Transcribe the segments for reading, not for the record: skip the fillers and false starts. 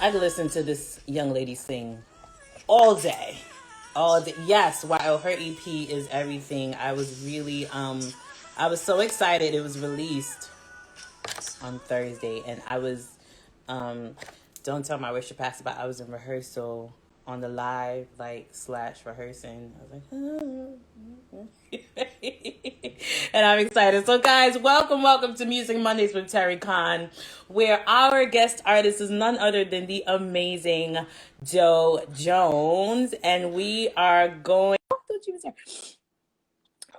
I listen to this young lady sing all day. All day. Yes, while her EP is everything. I was so excited it was released on Thursday, and I was um don't tell my worship pastor, but I was in rehearsal on the live like slash rehearsing. I was like and I'm excited. So guys, welcome to Music Mondays with Terri Cann, where our guest artist is none other than the amazing Doe Jones, and we are going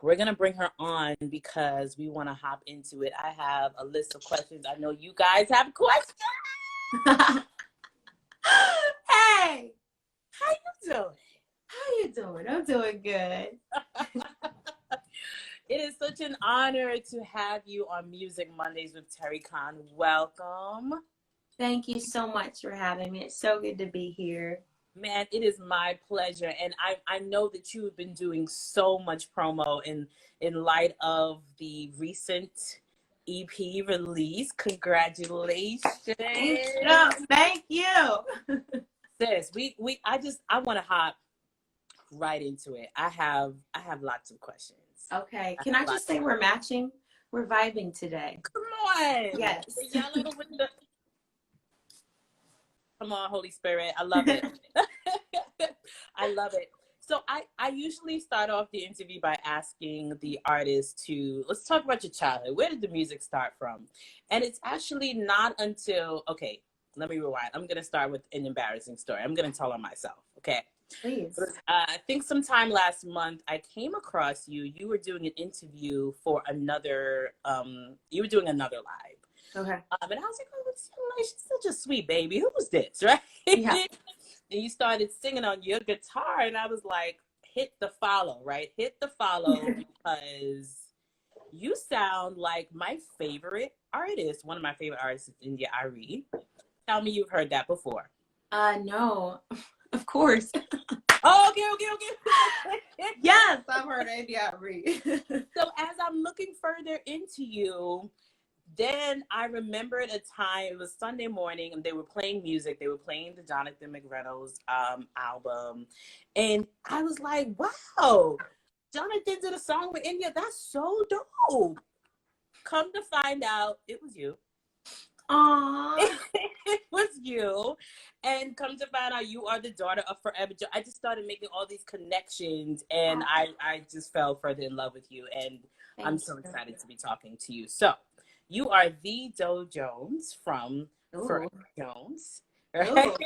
we're going to bring her on because we want to hop into it. I have a list of questions. I know you guys have questions. Hey, how you doing? How you doing? I'm doing good. It is such an honor to have you on Music Mondays with Terri Cann. Welcome. Thank you so much for having me. It's so good to be here. Man, it is my pleasure. And I know that you have been doing so much promo in light of the recent EP release. Congratulations. Thank you. Sis, I want to hop right into it. I have lots of questions. Okay. Can I just say we're matching? We're vibing today. Come on. Yes. Come on, Holy Spirit. I love it. I love it. So I usually start off the interview by asking the artist let's talk about your childhood. Where did the music start from? And it's actually not until, okay, let me rewind. I'm going to start with an embarrassing story. I'm going to tell on myself, okay? Please. I think sometime last month, I came across you. You were doing an interview for another, you were doing another live. Okay. And I was like, oh, she's such a sweet baby. Who was this, right? Yeah. And you started singing on your guitar, and I was like, hit the follow, right? Hit the follow because you sound like my favorite artist. One of my favorite artists is India Ari. Tell me you've heard that before. No, of course. Oh, okay. Yes, I've heard India Ari. So as I'm looking further into you, then I remembered a time, it was Sunday morning, and they were playing music. They were playing the Jonathan McReynolds album. And I was like, wow, Jonathan did a song with India. That's so dope. Come to find out, it was you. Aww. It was you. And come to find out, you are the daughter of Forever Joe. I just started making all these connections, and I just fell further in love with you. And I'm so excited to be talking to you. So, you are the Doe Jones from Forever Jones, right?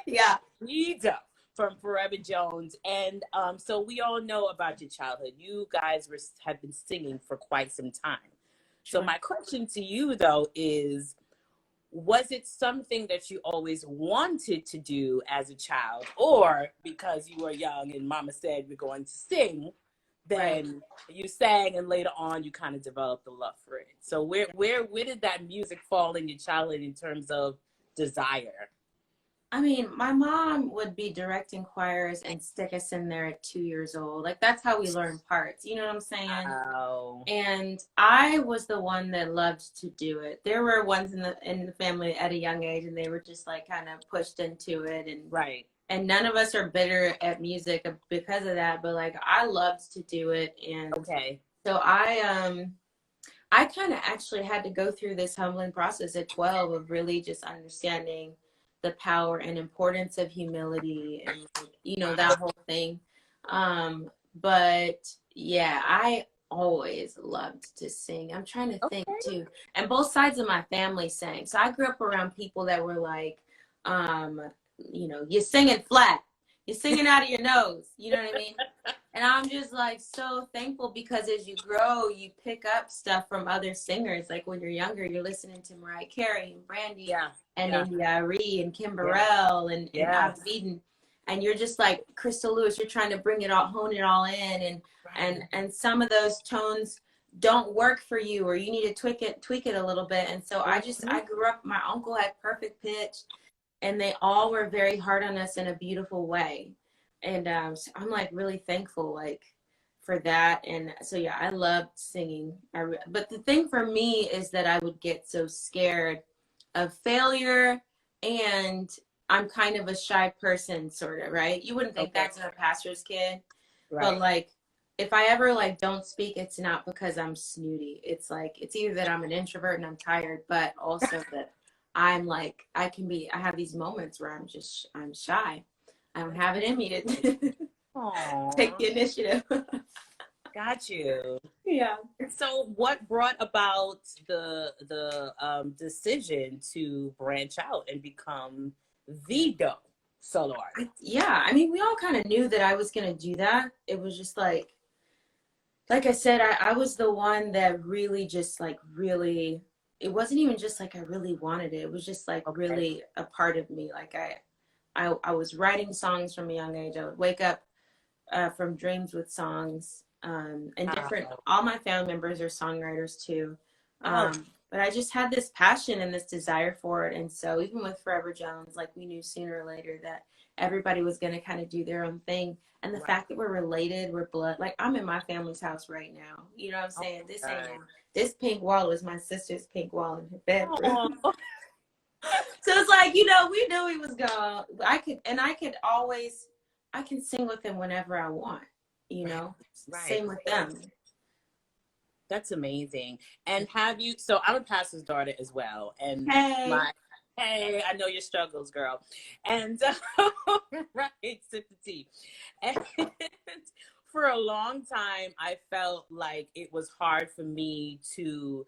Yeah. The Doe from Forever Jones. And so we all know about your childhood. You guys have been singing for quite some time. Sure. So my question to you, though, is, was it something that you always wanted to do as a child? Or because you were young and mama said you're going to sing, then you sang, and later on you kind of developed a love for it. So where did that music fall in your childhood in terms of desire? I mean, my mom would be directing choirs and stick us in there at 2 years old. Like, that's how we learn parts. You know what I'm saying? Oh. And I was the one that loved to do it. There were ones in the family at a young age, and they were just like kind of pushed into it. And right. And none of us are bitter at music because of that. But like, I loved to do it. And so I kind of actually had to go through this humbling process at 12 of really just understanding the power and importance of humility and, you know, that whole thing. But yeah, I always loved to sing. I'm trying to think too. And both sides of my family sang. So I grew up around people that were like, you know, you're singing flat. You're singing out of your nose. You know what I mean? And I'm just like so thankful because as you grow, you pick up stuff from other singers. Like when you're younger, you're listening to Mariah Carey and Brandy and India Ari and Kim Burrell and Abby Eden. And you're just like Crystal Lewis, you're trying to bring it all, hone it all in. And some of those tones don't work for you, or you need to tweak it a little bit. And so I grew up, my uncle had perfect pitch, and they all were very hard on us in a beautiful way. And so I'm like really thankful like for that. And so, I loved singing. But the thing for me is that I would get so scared of failure, and I'm kind of a shy person, sort of, right? You wouldn't think Okay. that's a pastor's kid, but Right. like if I ever like don't speak, it's not because I'm snooty. It's like it's either that I'm an introvert and I'm tired, but also that I'm like I have these moments where I'm shy. I don't have it in me to take Aww. the initiative. Got you. Yeah. So what brought about the decision to branch out and become the Doe solo artist? Yeah, I mean, we all kind of knew that I was gonna do that. It was just like I said, I was the one that really just like really, it wasn't even just like I really wanted it. It was just like Okay. really a part of me. Like I was writing songs from a young age. I would wake up from dreams with songs, and different. Wow. All my family members are songwriters too, Oh, but I just had this passion and this desire for it. And so even with Forever Jones, like we knew sooner or later that everybody was going to kind of do their own thing. And the right. fact that we're related, we're blood. Like I'm in my family's house right now. You know what I'm Oh saying? This my ain't God. this pink wall was my sister's pink wall in her bedroom. Oh, So it's like, we knew he was gone. I could always, I can sing with him whenever I want, right. Right. same with them. That's amazing. And have you, so I'm a pastor's daughter as well. And Hey. my, hey, I know your struggles, girl. And, right, sip the tea. And for a long time, I felt like it was hard for me to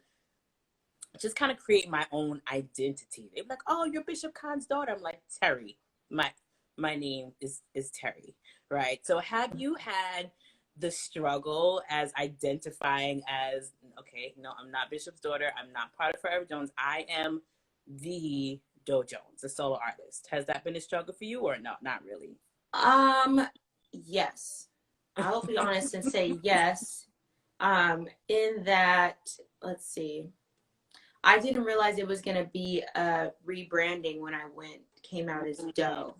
just kind of create my own identity. They'd be like, "Oh, you're Bishop Cann's daughter." I'm like, Terri. My name is Terri, right? So have you had the struggle as identifying as, okay, no, I'm not Bishop's daughter. I'm not part of Forever Jones. I am the Doe Jones, the solo artist. Has that been a struggle for you or no? Not really. Yes. I'll be honest and say yes. In that, let's see. I didn't realize it was gonna be a rebranding when I came out as Doe.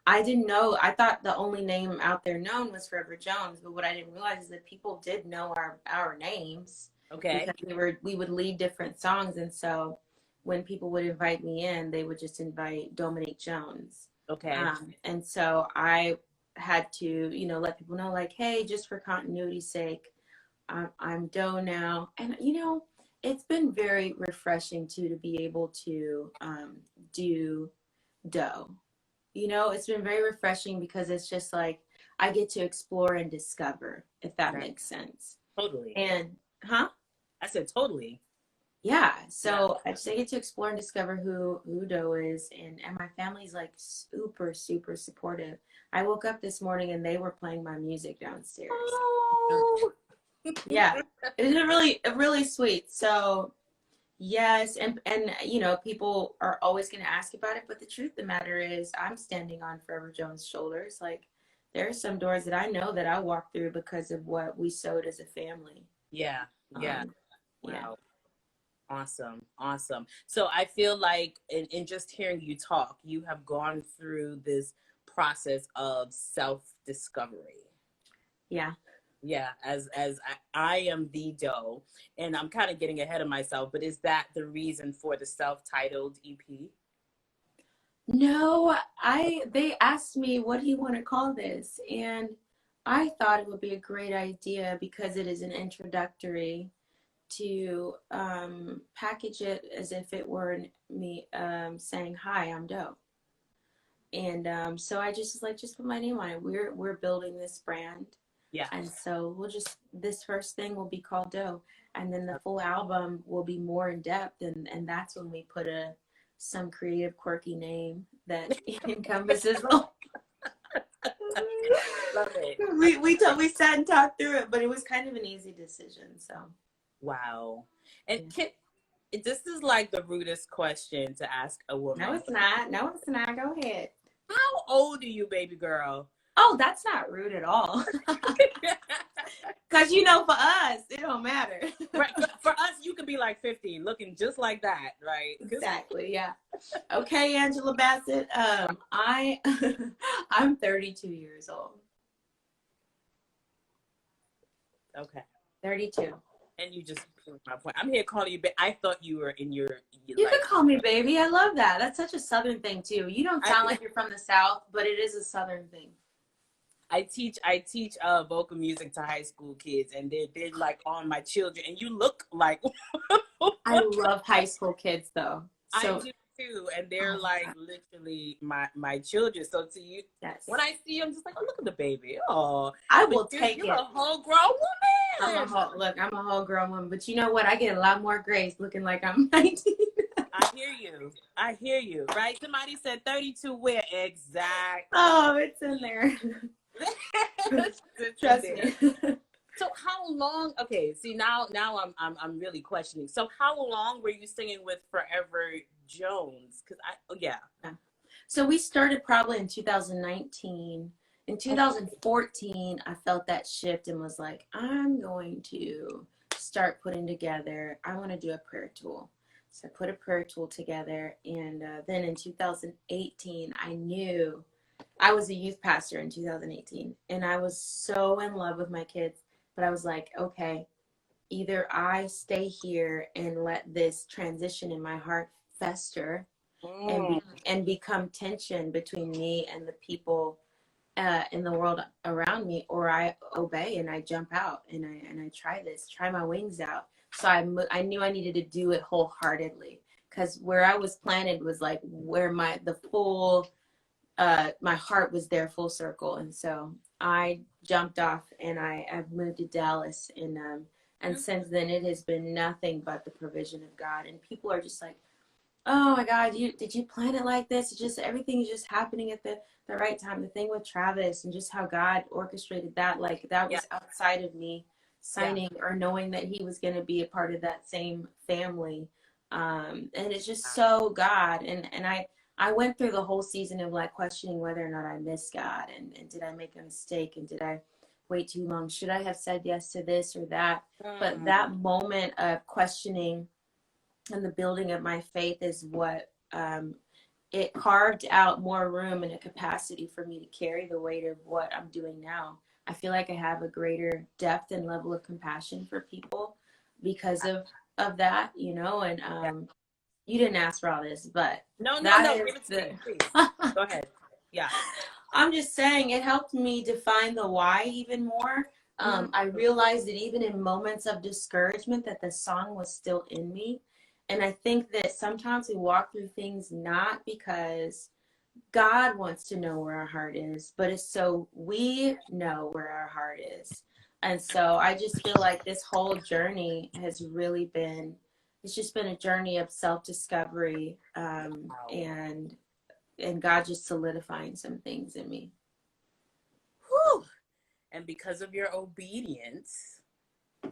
I didn't know. I thought the only name out there known was Forever Jones, but what I didn't realize is that people did know our names Okay. because we would lead different songs, and so when people would invite me in, they would just invite Dominique Jones. Okay. And so I had to, let people know, like, hey, just for continuity's sake, I'm Doe now, and it's been very refreshing too to be able to do Doe. It's been very refreshing because it's just like I get to explore and discover, if that Right. makes sense. Totally. And huh? I said totally. Yeah. Yeah. So I get to explore and discover who Doe is, and my family's like super, super supportive. I woke up this morning and they were playing my music downstairs. Oh. Yeah. It was really sweet. So yes, and people are always going to ask about it, but the truth of the matter is, I'm standing on Forever Jones' shoulders. Like, there are some doors that I know that I walked through because of what we sowed as a family. Yeah. Yeah. Yeah. Wow. Awesome. Awesome. So I feel like in just hearing you talk, you have gone through this process of self-discovery. Yeah. Yeah, as I am the Doe, and I'm kind of getting ahead of myself, but is that the reason for the self-titled EP? No, they asked me what do you want to call this, and I thought it would be a great idea because it is an introductory to package it as if it were me saying, "Hi, I'm Doe." And so I just was like, just put my name on it. We're building this brand, Yeah. and so this first thing will be called Doe, and then the full album will be more in depth, and that's when we put some creative, quirky name that encompasses all. Love it. We sat and talked through it, but it was kind of an easy decision. So Wow. And yeah. this is like the rudest question to ask a woman. No, it's not. No, it's not. Go ahead. How old are you, baby girl? Oh, that's not rude at all. Because, for us, it don't matter. Right. For us, you could be like 50, looking just like that, right? Exactly, yeah. Okay, Angela Bassett. I'm 32 years old. Okay. 32. And you just my point. I'm here calling you, but I thought you were in your You like. could call me baby. I love that. That's such a Southern thing too. You don't sound I, like you're from the South, but it is a Southern thing. I teach vocal music to high school kids, and they're like on my children, and you look like. I love high school kids though. I So, do too, and they're oh my like God. literally my children. So to you, when Yes. I see them, just like, oh, look at the baby. Oh, I but will take you're it. a whole grown woman. I'm a whole grown woman, but you know what? I get a lot more grace looking like I'm 19. I hear you. I hear you. Right? Somebody said 32. Where exactly? Oh, it's in there. Trust me. So how long? Okay, see now I'm really questioning. So how long were you singing with Forever Jones? Because yeah. So we started probably in 2019. In 2014, I felt that shift and was like, I'm going to start putting together, I want to do a prayer tool. So I put a prayer tool together. And then in 2018, I knew I was a youth pastor in 2018. And I was so in love with my kids. But I was like, okay, either I stay here and let this transition in my heart fester and become tension between me and the people in the world around me, or I obey and I jump out and I try my wings out. So I knew I needed to do it wholeheartedly, because where I was planted was like where my heart was there full circle. And so I jumped off and I've moved to Dallas, and since then it has been nothing but the provision of God. And people are just like, oh my God, did you plan it like this? It's just everything is just happening at the right time. The thing with Travis and just how God orchestrated that, like that was outside of me signing or knowing that he was going to be a part of that same family. And it's just so God. And I went through the whole season of like questioning whether or not I missed God, and did I make a mistake, and did I wait too long? Should I have said yes to this or that? But that moment of questioning and the building of my faith is what it carved out more room and a capacity for me to carry the weight of what I'm doing now. I feel like I have a greater depth and level of compassion for people because of that, you know. And you didn't ask for all this, but No, that give is it to me, please. Go ahead. Yeah. I'm just saying it helped me define the why even more. I realized that even in moments of discouragement that the song was still in me. And I think that sometimes we walk through things not because God wants to know where our heart is, but it's so we know where our heart is. And so I just feel like this whole journey has really been, it's just been a journey of self-discovery, and God just solidifying some things in me. Whew. And because of your obedience,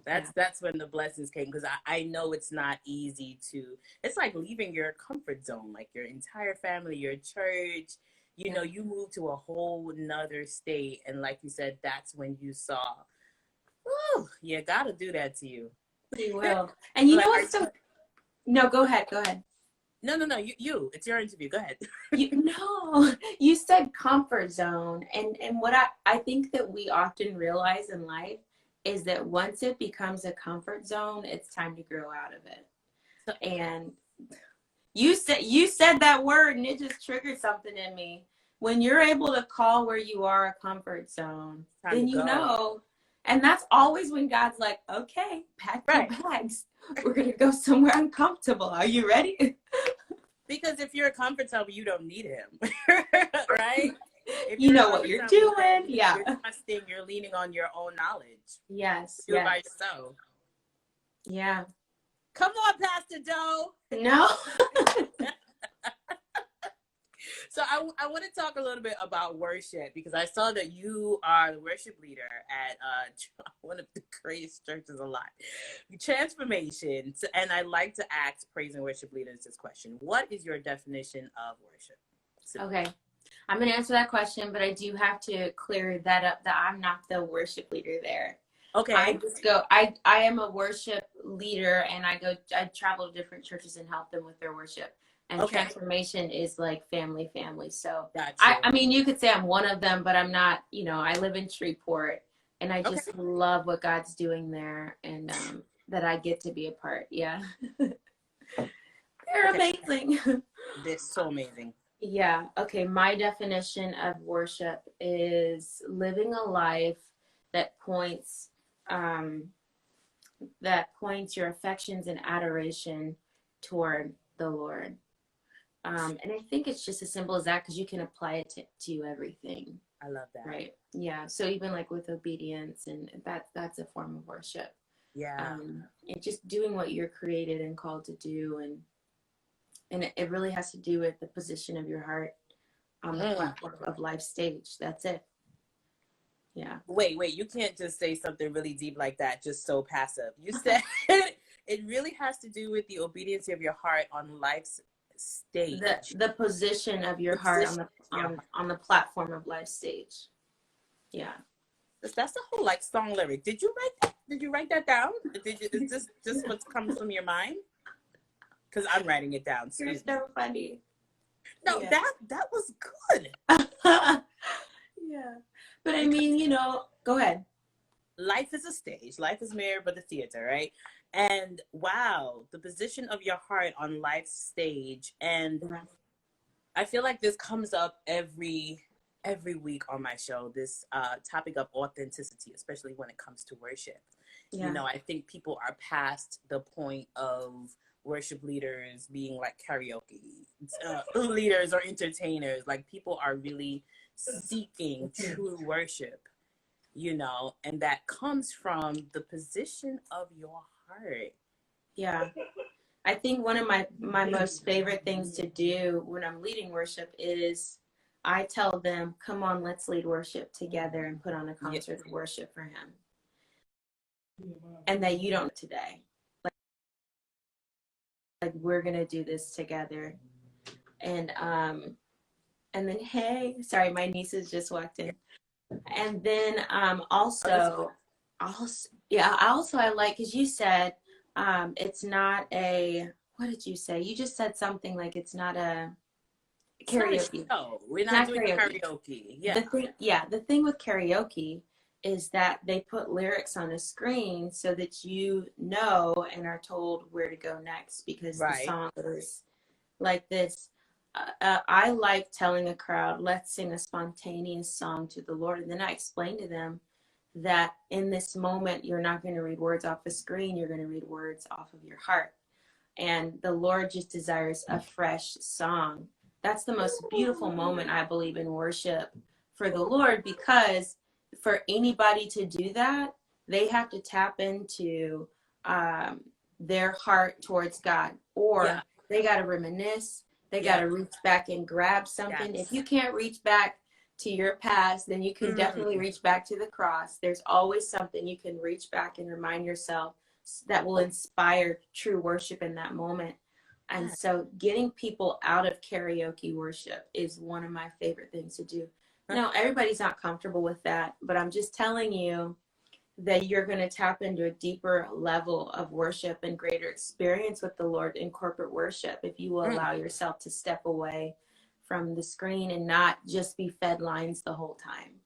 that's when the blessings came, because I know it's not easy to, it's like leaving your comfort zone, like your entire family, your church, you know, you move to a whole nother state, and like you said, that's when you saw, oh, you gotta do that to you. He will. And you know what's so, no, go ahead. No, you it's your interview, go ahead. You said comfort zone, and what I think that we often realize in life is that once it becomes a comfort zone, it's time to grow out of it. And you said that word, and it just triggered something in me. When you're able to call where you are a comfort zone, then you know. And that's always when God's like, okay, pack your bags. We're going to go somewhere uncomfortable. Are you ready? Because if you're a comfort zone, you don't need him. Right? If you know what you're doing. Yeah. You're trusting, you're leaning on your own knowledge. Yes. Do it by yourself. Yeah. Come on, Pastor Doe. No. So I want to talk a little bit about worship, because I saw that you are the worship leader at one of the greatest churches alive, Transformation. And I like to ask praise and worship leaders this question: what is your definition of worship? Okay, I'm going to answer that question, but I do have to clear that up, that I'm not the worship leader there. Okay. I am a worship leader, and I travel to different churches and help them with their worship. And Transformation is like family. So I mean, you could say I'm one of them, but I'm not, you know, I live in Shreveport, and I just love what God's doing there. And that I get to be a part. Yeah. They're Okay. amazing. They're so amazing. Yeah. Okay. My definition of worship is living a life that um, points your affections and adoration toward the Lord. And I think it's just as simple as that, because you can apply it to everything. I love that. Right. Yeah. So even like with obedience, and that's a form of worship. Yeah. And just doing what you're created and called to do, and it really has to do with the position of your heart on the platform of life stage. That's it. Yeah. Wait, you can't just say something really deep like that, just so passive. You said it really has to do with the obedience of your heart on life's stage. The position of your heart on the platform of life stage. Yeah. That's the whole like song lyric. Did you write that? Did you write that down? Is this just what comes from your mind? Because I'm writing it down. You're so funny. No, yeah. that was good. Yeah. But I mean, go ahead. Life is a stage. Life is mirror but the theater, right? And wow, the position of your heart on life's stage. And I feel like this comes up every week on my show, this topic of authenticity, especially when it comes to worship. Yeah. I think people are past the point of worship leaders being like karaoke leaders or entertainers. Like, people are really seeking true worship, and that comes from the position of your heart. Yeah. I think one of my most favorite things to do when I'm leading worship is I tell them, come on, let's lead worship together and put on a concert of worship for him. And that you don't today. Like we're going to do this together. And then, hey, sorry, my nieces just walked in. And then also I like, because you said it's not a, what did you say? You just said something like it's not a karaoke. No, we're not doing karaoke. Yeah. The thing with karaoke is that they put lyrics on a screen so that you know and are told where to go next, because the song is like this. I like telling a crowd, let's sing a spontaneous song to the Lord. And then I explain to them that in this moment, you're not going to read words off a screen. You're going to read words off of your heart. And the Lord just desires a fresh song. That's the most beautiful moment, I believe, in worship for the Lord, because for anybody to do that, they have to tap into their heart towards God, or they got to reminisce. They got to reach back and grab something. If you can't reach back to your past, then you can definitely reach back to the cross. There's always something you can reach back and remind yourself that will inspire true worship in that moment. And so getting people out of karaoke worship is one of my favorite things to do. Now, everybody's not comfortable with that, but I'm just telling you that you're going to tap into a deeper level of worship and greater experience with the Lord in corporate worship if you will allow yourself to step away from the screen and not just be fed lines the whole time.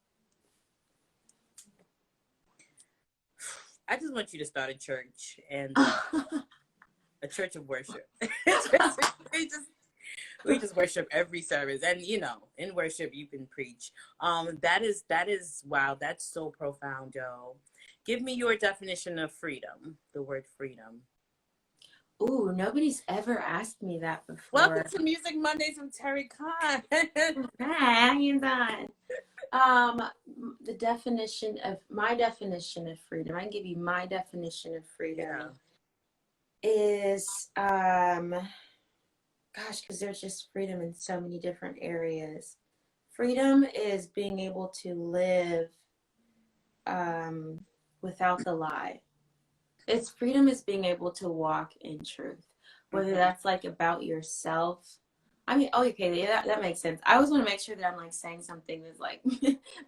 I just want you to start a church and a church of worship. we just worship every service, and in worship you can preach. That is wow, that's so profound, Joe. Give me your definition of freedom, the word freedom. Ooh, nobody's ever asked me that before. Welcome to Music Mondays with Terri Cann. Hi, how you doing? My definition of freedom, I can give you my definition of freedom is, gosh, because there's just freedom in so many different areas. Freedom is being able to live without the lie. Freedom is being able to walk in truth, whether that's like about yourself. I mean, okay, that makes sense. I always want to make sure that I'm like saying something that's like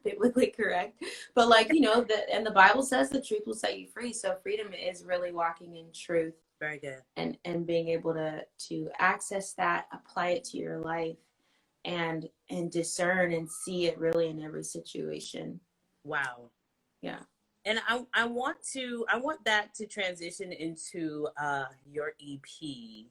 biblically correct, but like, and the Bible says the truth will set you free. So freedom is really walking in truth. Very good. And being able to access that, apply it to your life, and discern and see it really in every situation. Wow. Yeah. And I want that to transition into your EP.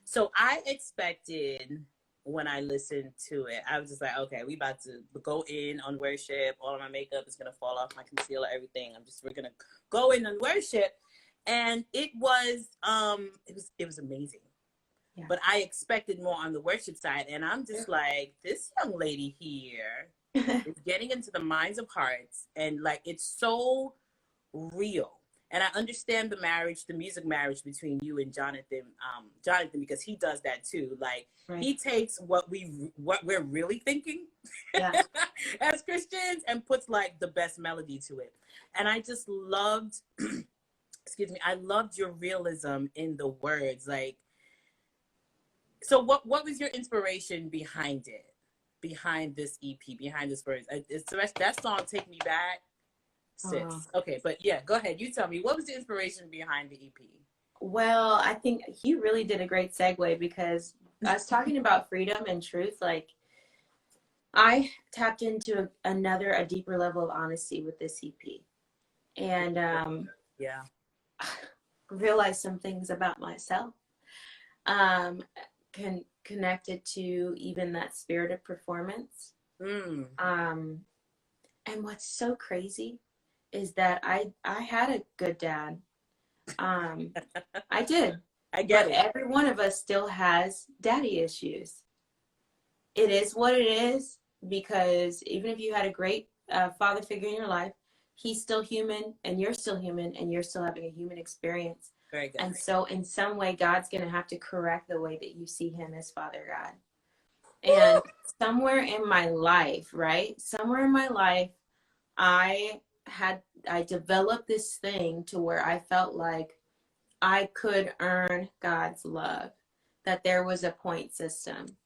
So I expected, when I listened to it, I was just like, okay, we about to go in on worship. All of my makeup is gonna fall off, my concealer, everything. We're gonna go in on worship. And it was amazing. Yeah. But I expected more on the worship side. And I'm just like, this young lady here is getting into the minds of hearts, and like, it's so real. And I understand the music marriage between you and Jonathan, because he does that too. Like, right. He takes what we're really thinking, yeah. as Christians, and puts like the best melody to it. And I just loved, excuse me, I loved your realism in the words. Like, so what was your inspiration behind it? Behind this EP, behind this verse? That song, Take Me Back. Sis. Okay, but yeah, go ahead. You tell me, what was the inspiration behind the EP? Well, I think you really did a great segue, because us talking about freedom and truth, like, I tapped into a deeper level of honesty with this EP, and yeah, realized some things about myself, connected to even that spirit of performance. And what's so crazy is that I had a good dad. I did. I get it. Every one of us still has daddy issues. It is what it is, because even if you had a great father figure in your life, he's still human, and you're still human, and you're still having a human experience. Very good. And so in some way, God's going to have to correct the way that you see him as Father God. And somewhere in my life, right? Somewhere in my life, I developed this thing to where I felt like I could earn God's love, that there was a point system.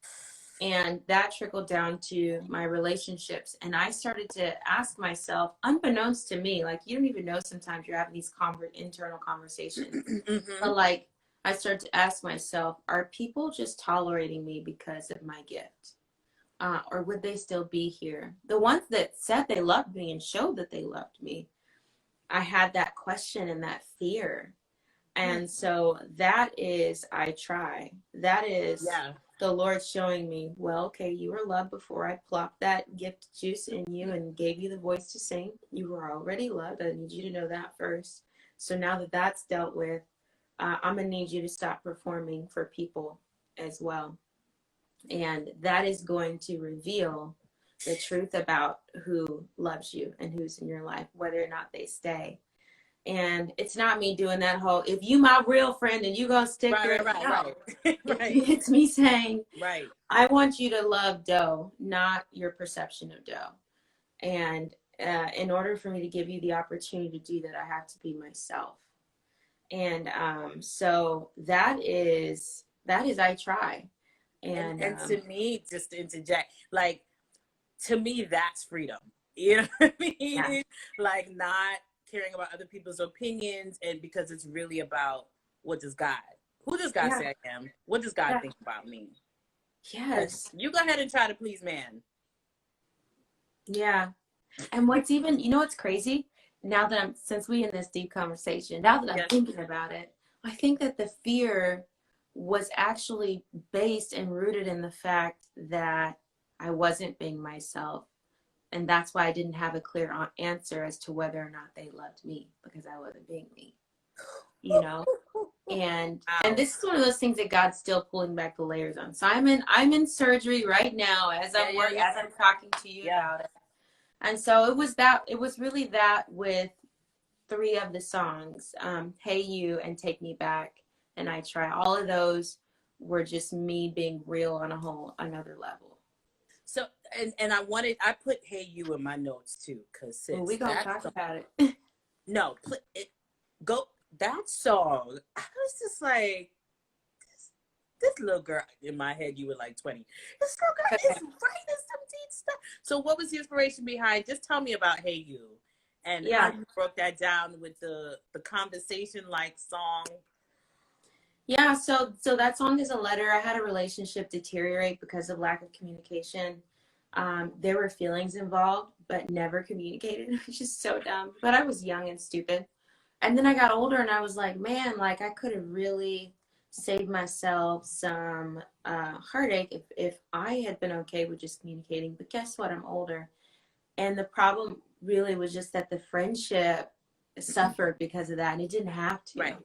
And that trickled down to my relationships. And I started to ask myself, unbeknownst to me, like, you don't even know sometimes you're having these internal conversations. Mm-hmm. But like, I started to ask myself, are people just tolerating me because of my gift? Or would they still be here? The ones that said they loved me and showed that they loved me, I had that question and that fear. And so that is, I try. That is the Lord showing me, well, okay, you were loved before I plopped that gift juice in you and gave you the voice to sing. You were already loved. I need you to know that first. So now that that's dealt with, I'm going to need you to stop performing for people as well. And that is going to reveal the truth about who loves you and who's in your life, whether or not they stay. And it's not me doing that whole, if you my real friend and you gonna stick right. It's me saying, right, I want you to love Doe, not your perception of Doe. And in order for me to give you the opportunity to do that, I have to be myself. And so that is I try. And to me, just to interject, like, to me, that's freedom. You know what I mean? Yeah. Like, not caring about other people's opinions, and because it's really about who does God say I am? What does God think about me? Yes. You go ahead and try to please man. Yeah. And what's even, what's crazy? Now that since we in this deep conversation, now that I'm thinking about it, I think that the fear was actually based and rooted in the fact that I wasn't being myself. And that's why I didn't have a clear answer as to whether or not they loved me, because I wasn't being me, And this is one of those things that God's still pulling back the layers on. So I'm in surgery right now as I'm talking to you about it. And so it was really that with 3 of the songs, Hey You and Take Me Back and I Try. All of those were just me being real on another level. So, and I put Hey You in my notes too, because we're going to talk about it. No, that song, I was just like, this little girl, in my head, you were like 20. This little girl is writing some deep stuff. So what was the inspiration behind, just tell me about Hey You, and how you broke that down with the conversation-like song. Yeah, so that song is a letter. I had a relationship deteriorate because of lack of communication. There were feelings involved, but never communicated, which is so dumb. But I was young and stupid. And then I got older and I was like, man, like I could have really saved myself some heartache if I had been okay with just communicating. But guess what? I'm older. And the problem really was just that the friendship suffered because of that. And it didn't have to. Right.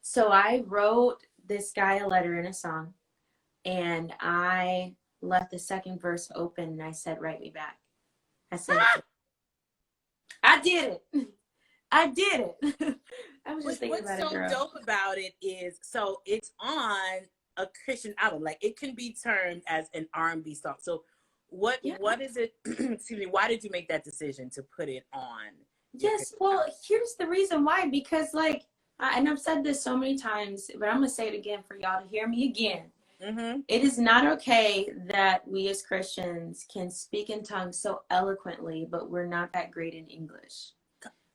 So I wrote this guy a letter in a song. And I left the second verse open and I said, write me back. I said, I did it. I did it. I was just thinking about it, girl. What's so dope about it is, so it's on a Christian album. Like, it can be termed as an R&B song. So what is it? Excuse me. Why did you make that decision to put it on? Yes. Well, here's the reason why. Because like, and I've said this so many times, but I'm going to say it again for y'all to hear me again. Mm-hmm. It is not okay that we as Christians can speak in tongues so eloquently, but we're not that great in English.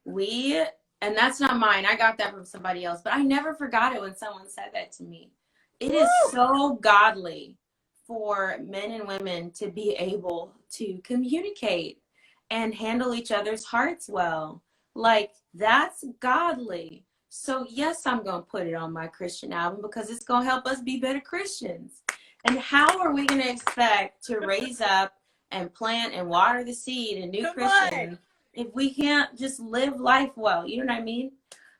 And that's not mine. I got that from somebody else, but I never forgot it when someone said that to me. It is so godly for men and women to be able to communicate and handle each other's hearts well. Like, that's godly. So yes, I'm going to put it on my Christian album because it's going to help us be better Christians. And how are we going to expect to raise up and plant and water the seed in new Christians if we can't just live life well? You know what I mean?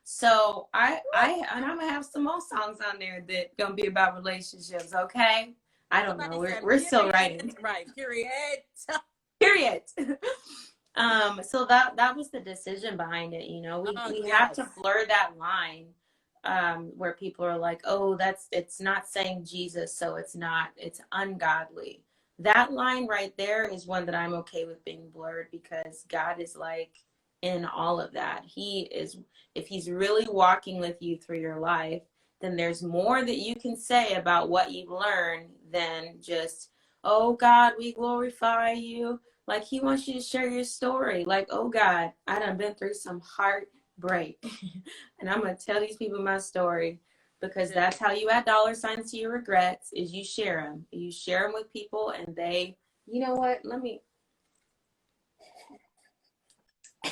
So and I'm going to have some more songs on there that going to be about relationships, okay? I don't know. We're still writing. Right. Period. So that was the decision behind it. You know, we have to blur that line where people are like, oh, it's not saying Jesus, so it's ungodly. That line right there is one that I'm okay with being blurred because God is like in all of that. If he's really walking with you through your life, then there's more that you can say about what you've learned than just, oh God, we glorify you. Like, he wants you to share your story. Like, oh God, I done been through some heartbreak. And I'm going to tell these people my story because that's how you add dollar signs to your regrets is you share them. You share them with people and they, you know what, let me.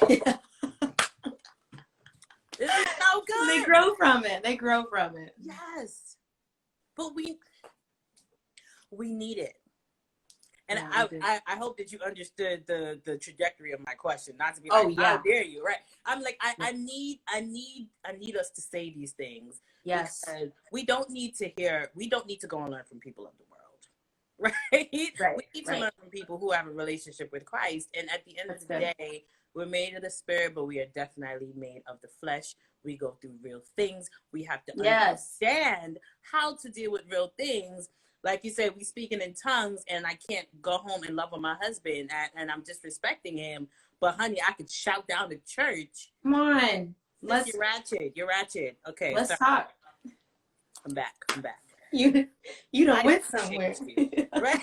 This is so good. They grow from it. Yes. But we need it. And yeah, I hope that you understood the trajectory of my question. Not to be like, how dare you, right? I'm like, I need us to say these things. Yes. Because we don't need to go and learn from people of the world. Right? We need to learn from people who have a relationship with Christ. And at the end of the day, we're made of the spirit, but we are definitely made of the flesh. We go through real things. We have to understand how to deal with real things. Like you said, we speaking in tongues, and I can't go home and love on my husband, and I'm disrespecting him. But honey, I could shout down to church. Come on, You're ratchet. Okay, let's talk. I'm back. You don't went somewhere, right?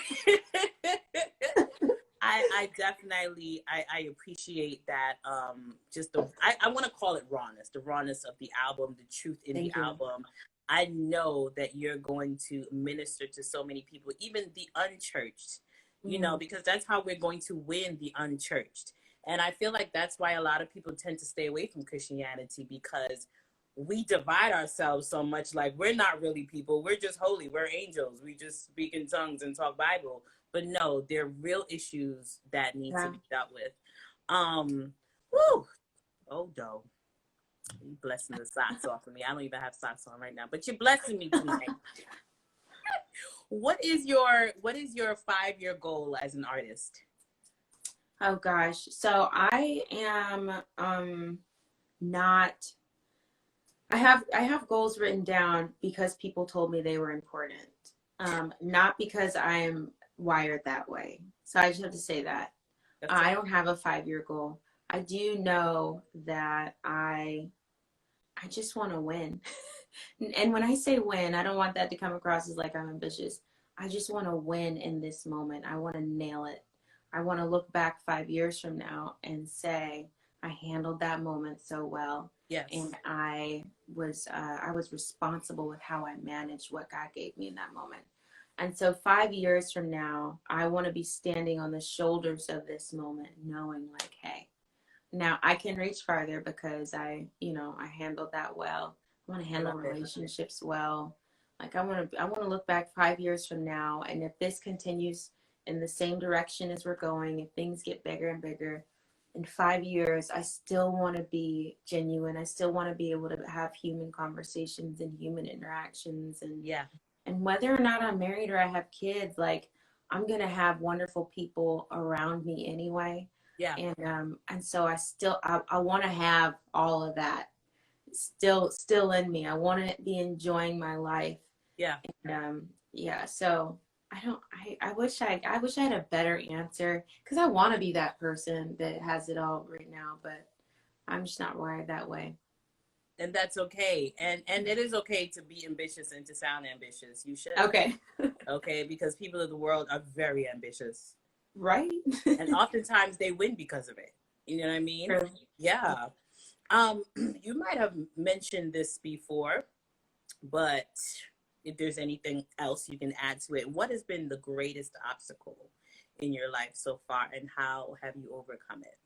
I definitely appreciate that. Just I want to call it rawness, the rawness of the album, the truth in the album. I know that you're going to minister to so many people, even the unchurched, you know, because that's how we're going to win the unchurched. And I feel like that's why a lot of people tend to stay away from Christianity, because we divide ourselves so much. Like, we're not really people. We're just holy. We're angels. We just speak in tongues and talk Bible. But no, there are real issues that need to be dealt with. Oh, Doe. You blessing the socks off of me. I don't even have socks on right now, but you're blessing me tonight. What is your 5-year goal as an artist? Oh gosh. So I am I have goals written down because people told me they were important. Not because I am wired that way. So I just have to say that. I don't have a 5-year goal. I do know that I just want to win. And when I say win, I don't want that to come across as like I'm ambitious. I just want to win in this moment. I want to nail it. I want to look back 5 years from now and say, I handled that moment so well. Yes. And I was responsible with how I managed what God gave me in that moment. And so 5 years from now, I want to be standing on the shoulders of this moment, knowing like, hey, now I can reach farther because I handled that well. I want to I handle love it. relationships well. Like I want to look back 5 years from now, and if this continues in the same direction as we're going, if things get bigger and bigger, in 5 years, I still want to be genuine. I still want to be able to have human conversations and human interactions, Yeah. and whether or not I'm married or I have kids, like I'm gonna have wonderful people around me anyway. Yeah. And so I want to have all of that still in me. I want to be enjoying my life. Yeah. And yeah, so I wish I had a better answer because I want to be that person that has it all right now, but I'm just not wired that way. And that's okay. And it is okay to be ambitious and to sound ambitious. You should. Okay. Okay, because people of the world are very ambitious. Right? And oftentimes they win because of it. You know what I mean? True. Yeah. You might have mentioned this before, but if there's anything else you can add to it, what has been the greatest obstacle in your life so far, and how have you overcome it?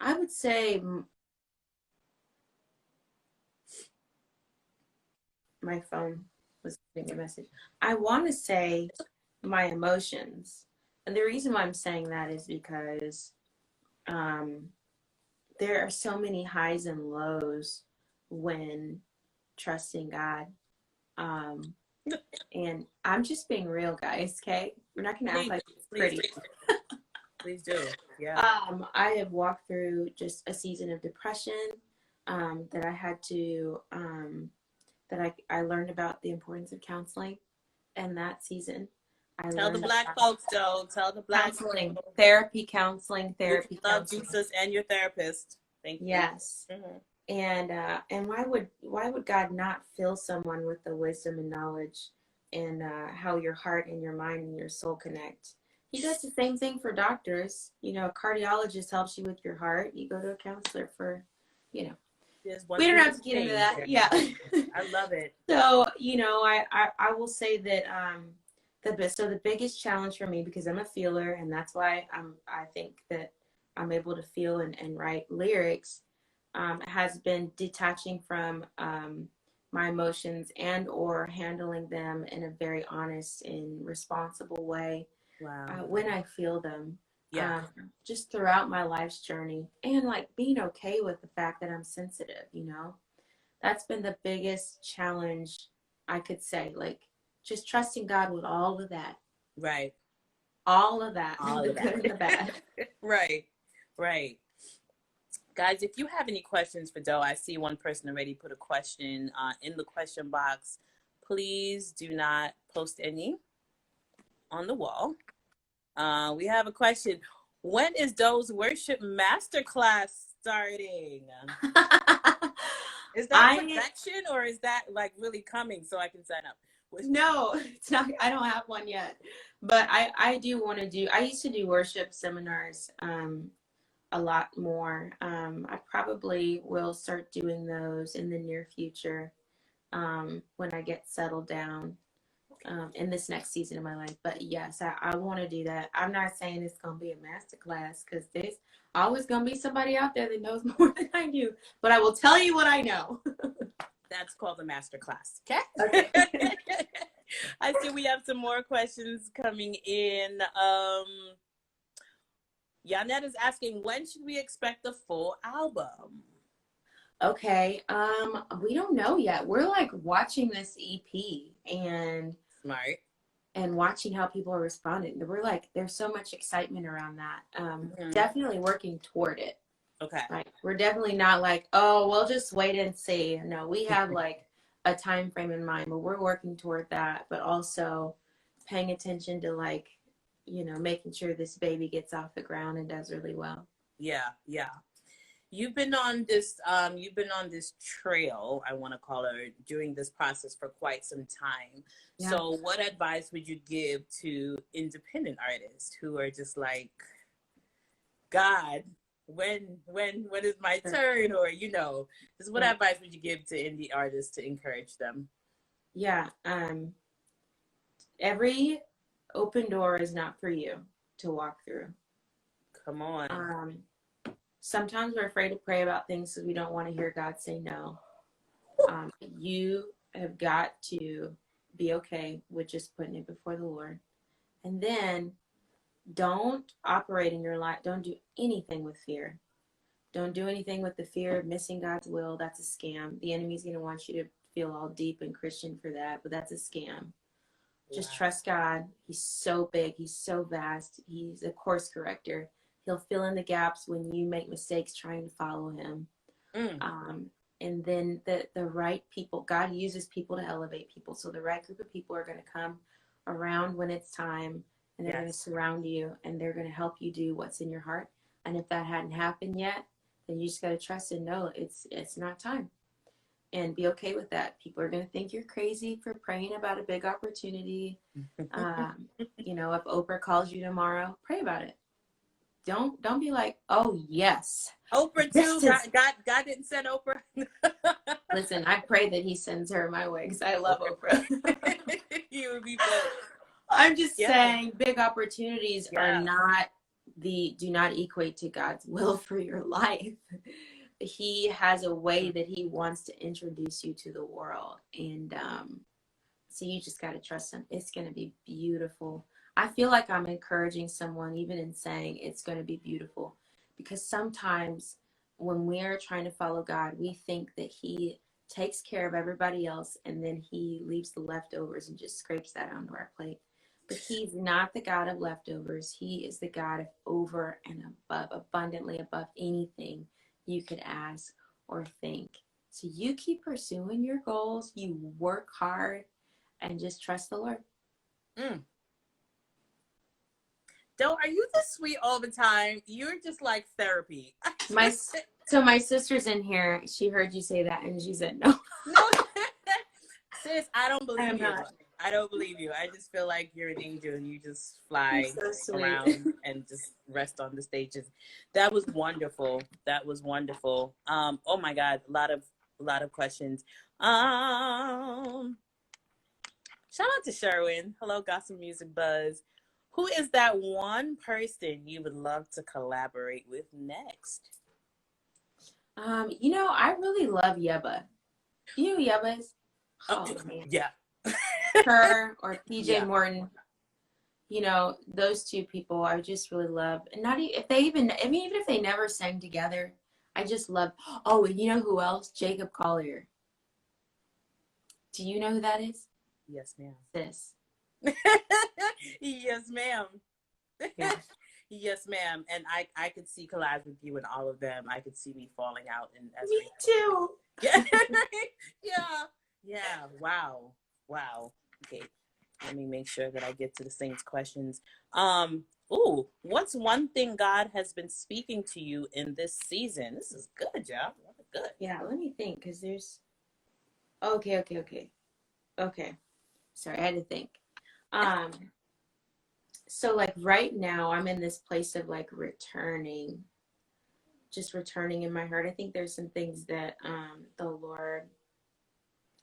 I would say my phone was getting a message. I want to say my emotions. And the reason why I'm saying that is because there are so many highs and lows when trusting God. And I'm just being real, guys, okay? We're not going to act like it's pretty. Please do. Yeah. I have walked through just a season of depression that I had to, I learned about the importance of counseling in that season. Tell the Black folks, Joe. Tell the Black counseling, therapy, counseling. Love Jesus and your therapist. Thank you. Yes. Mm-hmm. And why would God not fill someone with the wisdom and knowledge and how your heart and your mind and your soul connect? He does the same thing for doctors. You know, a cardiologist helps you with your heart. You go to a counselor for, we don't have to get into that. Yeah. I love it. So, I will say that the biggest challenge for me, because I'm a feeler, and that's why I think that I'm able to feel and write lyrics, has been detaching from my emotions and or handling them in a very honest and responsible way. Wow. When I feel them. Yeah. Just throughout my life's journey, and like being okay with the fact that I'm sensitive, that's been the biggest challenge I could say, like just trusting God with all of that. Right. All of that. All the of good and the bad. Right. Guys, if you have any questions for Doe, I see one person already put a question in the question box. Please do not post any on the wall. We have a question. When is Doe's worship masterclass starting? Is that production, or is that like really coming so I can sign up? No, it's not. I don't have one yet, but I do want to do. I used to do worship seminars a lot more. I probably will start doing those in the near future when I get settled down in this next season of my life. But yes, I want to do that. I'm not saying it's going to be a master class because there's always going to be somebody out there that knows more than I do. But I will tell you what I know. That's called a master class. Okay. I see we have some more questions coming in. Yanette is asking, when should we expect the full album? Okay. We don't know yet. We're like watching this EP and smart and watching how people are responding. We're like, there's so much excitement around that. Definitely working toward it. Okay. Like we're definitely not like, oh, we'll just wait and see. No, we have like a time frame in mind, but we're working toward that, but also paying attention to like, making sure this baby gets off the ground and does really well. Yeah. You've been on this trail, I want to call it, during this process for quite some time. Yeah. So what advice would you give to independent artists who are just like, God, when is my turn? Or, just what advice would you give to indie artists to encourage them? Yeah. Every open door is not for you to walk through. Come on. Sometimes we're afraid to pray about things because we don't want to hear God say no. You have got to be okay with just putting it before the Lord. And then don't operate in your life. Don't do anything with fear. Don't do anything with the fear of missing God's will. That's a scam. The enemy's going to want you to feel all deep and Christian for that, but that's a scam. Just Wow. trust God. He's so big. He's so vast. He's a course corrector. He'll fill in the gaps when you make mistakes trying to follow him. And then the right people, God uses people to elevate people. So the right group of people are going to come around when it's time, and they're going to surround you, and they're going to help you do what's in your heart. And if that hadn't happened yet, then you just got to trust and know it's not time, and be okay with that. People are going to think you're crazy for praying about a big opportunity. You know, if Oprah calls you tomorrow, pray about it. Don't be like, oh yes, Oprah too. God didn't send Oprah. Listen, I pray that he sends her my way because I love Oprah. You would be funny. I'm just saying, big opportunities are Yeah. do not equate to God's will for your life. He has a way that he wants to introduce you to the world, and so you just got to trust him. It's going to be beautiful. I feel like I'm encouraging someone, even in saying it's going to be beautiful, because sometimes when we're trying to follow God, we think that he takes care of everybody else and then he leaves the leftovers and just scrapes that onto our plate. But he's not the God of leftovers. He is the God of over and above, abundantly above anything you could ask or think. So you keep pursuing your goals, you work hard, and just trust the Lord. Doe, are you this sweet all the time? You're just like therapy. So my sister's in here. She heard you say that, and she said no. No, sis, I don't I believe am you. not. I don't believe you. I just feel like you're an angel and you just fly You're so sweet. around and just rest on the stages. That was wonderful. That was wonderful. Oh my God, a lot of questions. Shout out to Sherwin. Hello, Gossip Music Buzz. Who is that one person you would love to collaborate with next? You know, I really love Yeba. You know who Yeba is? Oh man. Yeah. Her or PJ Yeah. Morton. You know, those two people I just really love. And not if they even, I mean, even if they never sang together, I just love. Oh, and you know who else? Jacob Collier. Do you know who that is? Yes, ma'am. Sis. Yes, ma'am. Yeah. Yes, ma'am. And I could see collabs with you and all of them. I could see me falling out and as Me too. Yeah. Yeah. Yeah. Wow. Okay. Let me make sure that I get to the Saints questions. Ooh, what's one thing God has been speaking to you in this season? This is good, y'all. Good. Yeah, let me think, because there's okay. Sorry, I had to think. So like right now I'm in this place of like just returning in my heart. I think there's some things that the Lord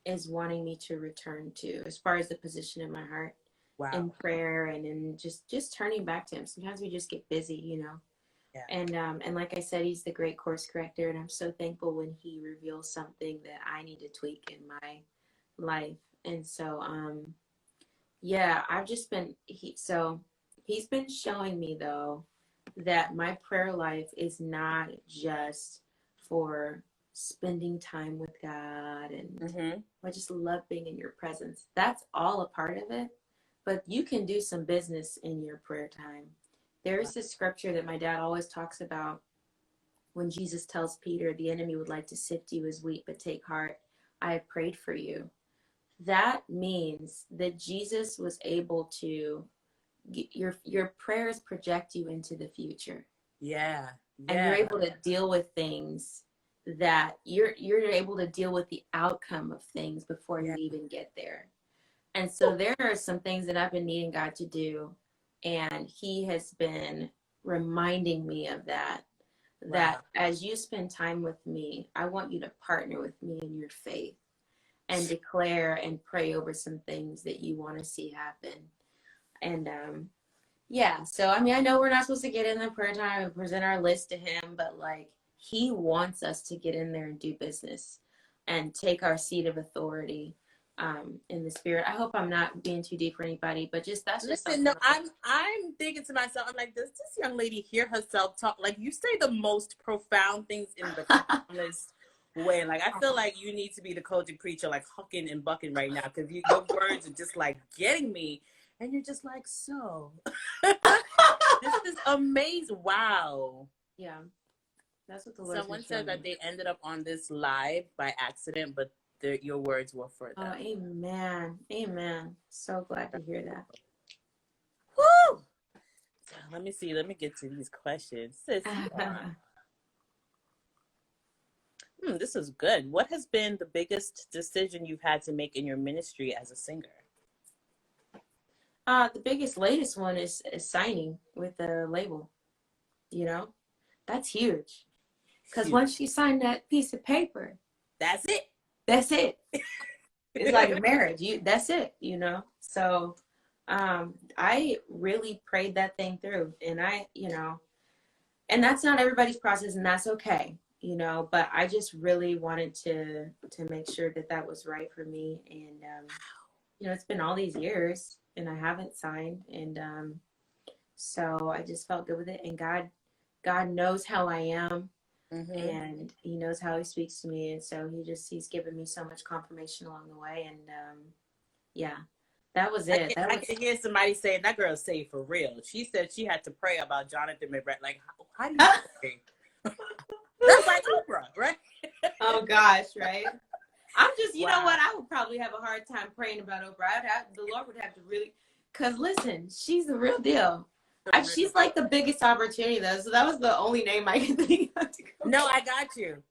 is wanting me to return to as far as the position in my heart. Wow. In prayer and in just turning back to him. Sometimes we just get busy, you know. Yeah. And like I said, he's the great course corrector, and I'm so thankful when he reveals something that I need to tweak in my life. And so yeah, I've just been he's been showing me though that my prayer life is not just for spending time with God, and I just love being in your presence. That's all a part of it, but you can do some business in your prayer time. There's this scripture that my dad always talks about when Jesus tells Peter, the enemy would like to sift you as wheat, but take heart, I have prayed for you. That means that Jesus was able to your prayers project you into the future. Yeah. And you're able to deal with things that you're able to deal with the outcome of things before you even get there. And so there are some things that I've been needing God to do, and he has been reminding me of that. That as you spend time with me, I want you to partner with me in your faith. and declare and pray over some things that you want to see happen. And yeah, so I mean, I know we're not supposed to get in the prayer time and present our list to him, but like he wants us to get in there and do business and take our seat of authority in the spirit. I hope I'm not being too deep for anybody, but just that's just Listen, no, I'm thinking to myself, I'm like, does this young lady hear herself talk? Like, you say the most profound things in the calmest way. Like, I feel like you need to be the culture preacher, like hucking and bucking right now, because your words are just like getting me, and you're just like, so this is amazing. Wow. Yeah, that's what the Lord. Someone said that they ended up on this live by accident, but your words were for them. Oh, amen. Amen. So glad to hear that. Woo! So let me see. Let me get to these questions. This is good. What has been the biggest decision you've had to make in your ministry as a singer? The latest one is signing with the label. You know, that's huge. Because once you sign that piece of paper, that's it. That's it. It's like a marriage. That's it, you know? So I really prayed that thing through, and and that's not everybody's process, and that's okay, you know, but I just really wanted to make sure that that was right for me. And it's been all these years and I haven't signed, and so I just felt good with it. And God knows how I am. Mm-hmm. And he knows how he speaks to me, and so he's given me so much confirmation along the way. And yeah, that was it. I can hear somebody saying that girl's saved for real. She said she had to pray about Jonathan McBride. Like, how do you pray? That's like Oprah, right? Oh gosh, right? I'm just, you know what? I would probably have a hard time praying about Oprah. The Lord would have to really, because listen, she's the real deal. She's like the biggest opportunity though, so that was the only name I could think of to go. No, I got you.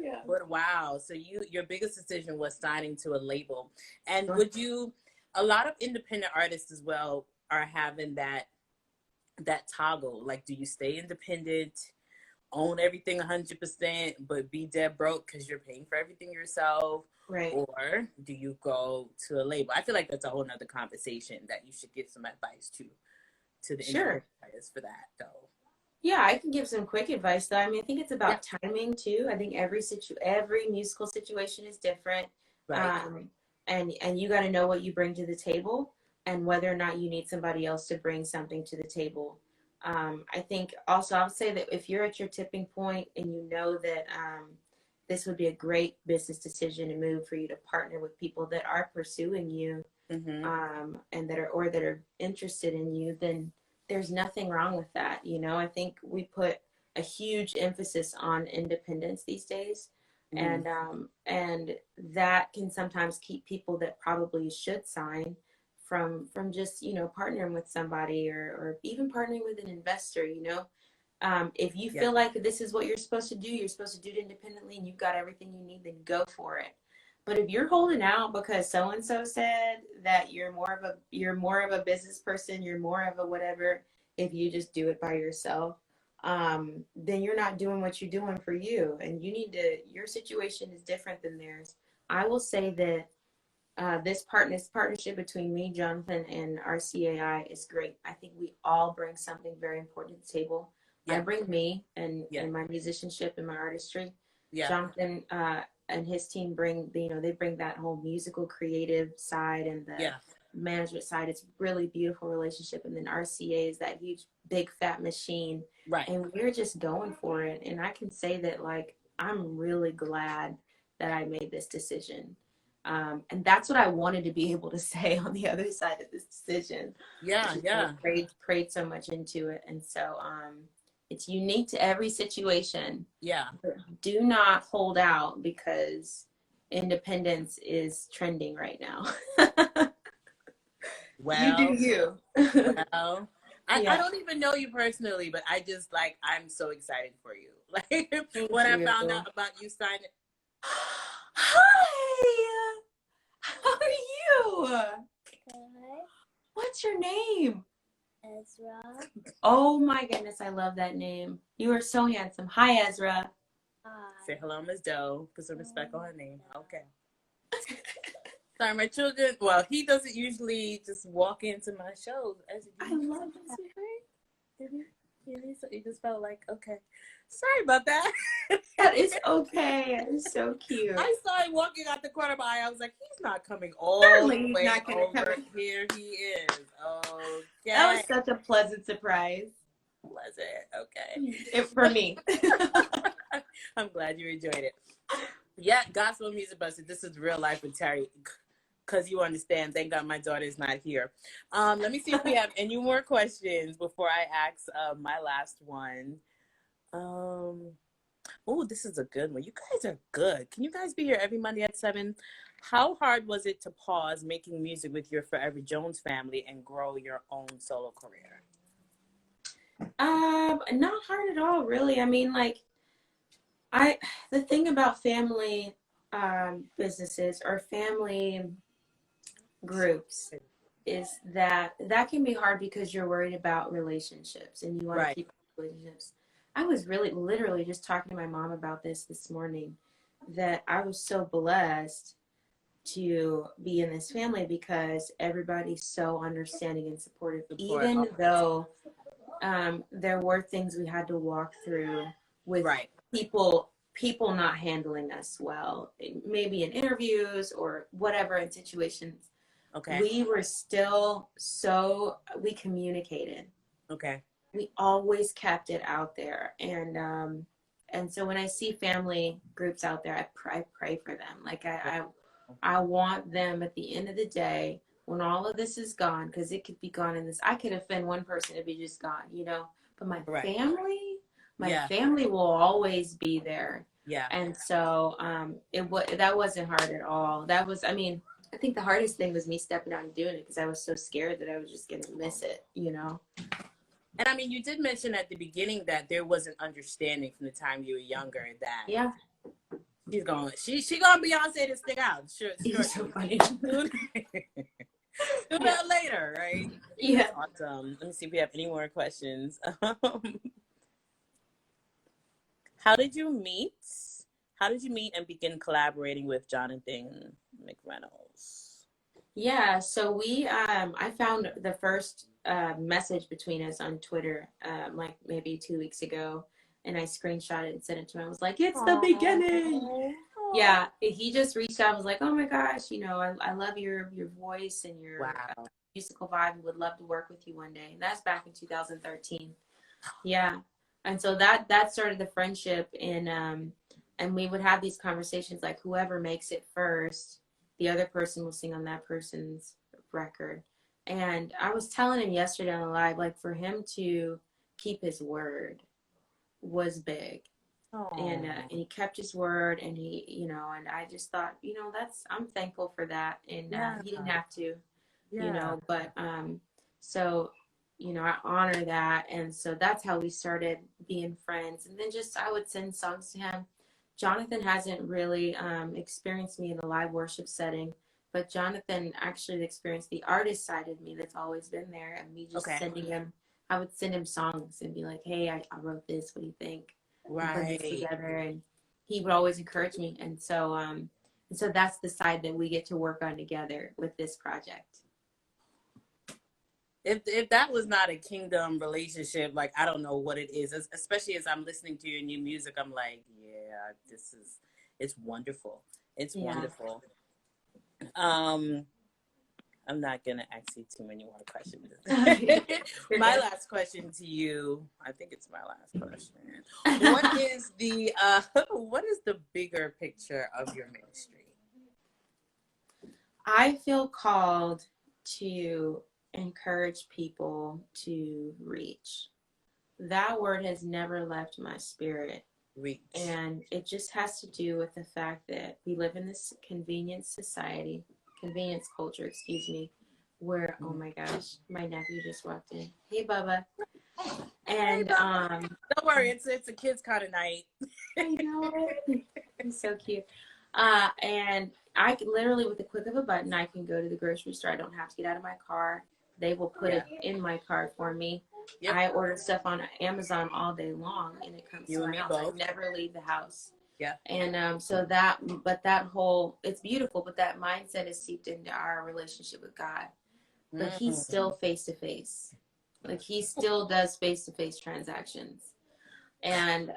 Yeah. But wow, so your biggest decision was signing to a label. And a lot of independent artists as well are having that toggle. Like, do you stay independent, own everything 100%, but be dead broke because you're paying for everything yourself? Right. Or do you go to a label? I feel like that's a whole nother conversation that you should give some advice to the independent artists for that, though. Yeah, I can give some quick advice, though. I mean, I think it's about timing, too. I think every musical situation is different. Right. And you got to know what you bring to the table and whether or not you need somebody else to bring something to the table. I think also I would say that if you're at your tipping point and you know that this would be a great business decision and move for you to partner with people that are pursuing you, mm-hmm. And that are interested in you, then there's nothing wrong with that. You know, I think we put a huge emphasis on independence these days. Mm-hmm. And that can sometimes keep people that probably should sign from just, partnering with somebody or even partnering with an investor, if you feel like this is what you're supposed to do it independently and you've got everything you need, then go for it. But if you're holding out because so-and-so said that you're more of a business person, you're more of a whatever, if you just do it by yourself, then you're not doing what you're doing for you. And your situation is different than theirs. I will say that this partnership between me, Jonathan, and RCAI is great. I think we all bring something very important to the table. I bring me and my musicianship and my artistry. Jonathan and his team bring that whole musical creative side and the management side. It's a really beautiful relationship. And then RCA is that huge big fat machine, right? And we're just going for it. And I can say that, like, I'm really glad that I made this decision, and that's what I wanted to be able to say on the other side of this decision. I prayed so much into it. And so it's unique to every situation. But do not hold out because independence is trending right now. Well, you do you. Well, I don't even know you personally, but I just I'm so excited for you. Like when I found out about you signing. Hi, how are you? Good. What's your name? Ezra. Oh my goodness, I love that name. You are so handsome. Hi, Ezra. Hi. Say hello, Miss Doe. Put some respect on her name. Okay. Sorry, my children. Well, he doesn't usually just walk into my shows. I love that. So he just felt like, okay. Sorry about that. That is okay. That is so cute. I saw him walking out the corner of my eye. I was like, he's not coming all Certainly the he's way not gonna over. come. Here he is. Okay. That was such a pleasant surprise. Pleasant. Okay. For me. I'm glad you enjoyed it. Yeah, Gospel Music Busted. This is real life with Terri. Because you understand, thank God my daughter is not here. Let me see if we have any more questions before I ask my last one. Oh, this is a good one. You guys are good. Can you guys be here every Monday at 7? How hard was it to pause making music with your Forever Jones family and grow your own solo career? Not hard at all, really. I mean, like, the thing about family businesses or family groups is that can be hard because you're worried about relationships and you want to keep relationships. I was really literally just talking to my mom about this morning, that I was so blessed to be in this family because everybody's so understanding and supportive, even though there were things we had to walk through with people not handling us well, maybe in interviews or whatever, in situations. Okay. We were still we communicated. Okay. We always kept it out there. And so when I see family groups out there, I pray for them. Like I want them at the end of the day, when all of this is gone, because it could be gone in this, I could offend one person, it'd be just gone, you know, but my family will always be there. Yeah. And so that wasn't hard at all. That was, I mean, I think the hardest thing was me stepping out and doing it because I was so scared that I was just going to miss it, you know? And I mean, you did mention at the beginning that there was an understanding from the time you were younger that she's going, she gonna Beyonce this thing out. Sure. It's so funny. Sooner or later, right? Yeah. That's awesome. Let me see if we have any more questions. How did you meet and begin collaborating with Jonathan McReynolds? Yeah, so we I found the first message between us on Twitter like maybe 2 weeks ago, and I screenshot it and sent it to him. I was like, it's the beginning. Aww. Yeah, he just reached out and was like, oh my gosh, you know, I love your voice and your musical vibe and would love to work with you one day. And that's back in 2013. Yeah. And so that started the friendship, and we would have these conversations like, whoever makes it first, the other person will sing on that person's record. And I was telling him yesterday on the live, like, for him to keep his word was big. And he kept his word, and he, you know, and I just thought, you know, I'm thankful for that. And he didn't have to, you know, but so, you know, I honor that. And so that's how we started being friends. And then just, I would send songs to him. Jonathan hasn't really experienced me in the live worship setting, but Jonathan actually experienced the artist side of me that's always been there. And me just sending him, I would send him songs and be like, hey, I wrote this. What do you think? Put this together. And he would always encourage me. And so that's the side that we get to work on together with this project. If that was not a kingdom relationship, like, I don't know what it is, especially as I'm listening to your new music, I'm like, yeah, it's wonderful. It's wonderful. I'm not going to ask you too many more questions. My last question to you, I think it's my last question. What is the bigger picture of your ministry? I feel called to encourage people to reach. That word has never left my spirit. Reach. And it just has to do with the fact that we live in this convenience culture, excuse me, where, oh my gosh, my nephew just walked in. Hey, Bubba. And don't worry, it's a kids kind of night. I know. He's so cute. And I can literally, with the click of a button, I can go to the grocery store. I don't have to get out of my car. They will put it in my car for me. Yep. I order stuff on Amazon all day long, and it comes to my house. I never leave the house. Yeah. And so that, but that whole, it's beautiful, but that mindset is seeped into our relationship with God. But he's still face to face. Like he still does face to face transactions. And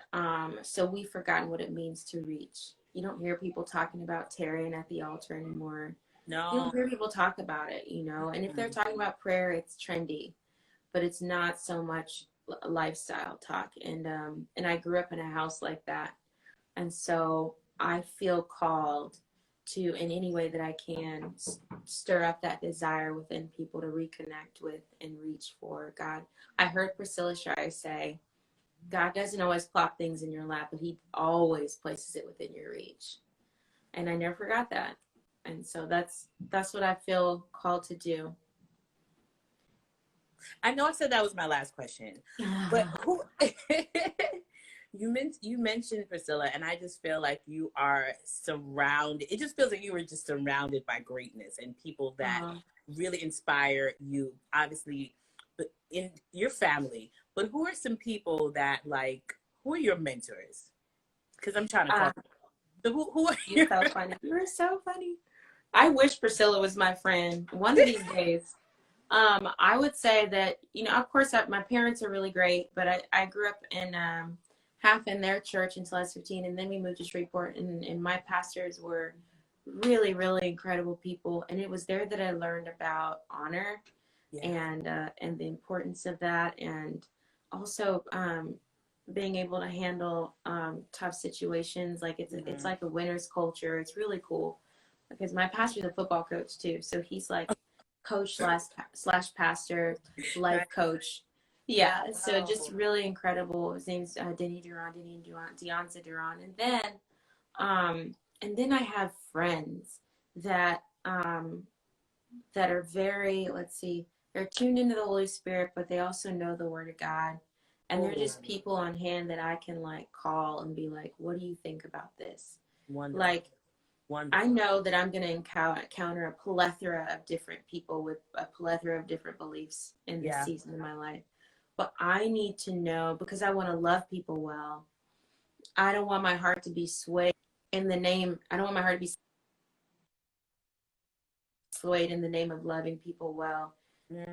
so we've forgotten what it means to reach. You don't hear people talking about Terri at the altar anymore. No. You don't hear people talk about it, you know. And if they're talking about prayer, it's trendy, but it's not so much lifestyle talk. And I grew up in a house like that. And so I feel called to, in any way that I can, stir up that desire within people to reconnect with and reach for God. I heard Priscilla Shirer say, God doesn't always plop things in your lap, but he always places it within your reach. And I never forgot that. And so that's what I feel called to do. I know I said that was my last question, but who you mentioned Priscilla, and I just feel like you are surrounded. It just feels like you were just surrounded by greatness and people that really inspire you, obviously, but in your family. But who are some people that, like, who are your mentors? Because I'm trying to call so who are you're so funny. You're so funny. I wish Priscilla was my friend one of these days. I would say that, you know, of course, my parents are really great, but I grew up in half in their church until I was 15, and then we moved to Shreveport, and my pastors were really, really incredible people, and it was there that I learned about honor and the importance of that, and also being able to handle tough situations. Like it's like a winner's culture. It's really cool because my pastor's a football coach too, so he's like coach slash pastor, life coach. Yeah, wow. So just really incredible. His name's Deonza Duran. And then I have friends that that are very, let's see, they're tuned into the Holy Spirit, but they also know the Word of God. And they're just people on hand that I can like call and be like, what do you think about this? Wonderful. Like, I know that I'm going to encounter a plethora of different people with a plethora of different beliefs in this season of my life. But I need to know, because I want to love people well. I don't want my heart to be swayed in the name. I don't want my heart to be swayed in the name of loving people well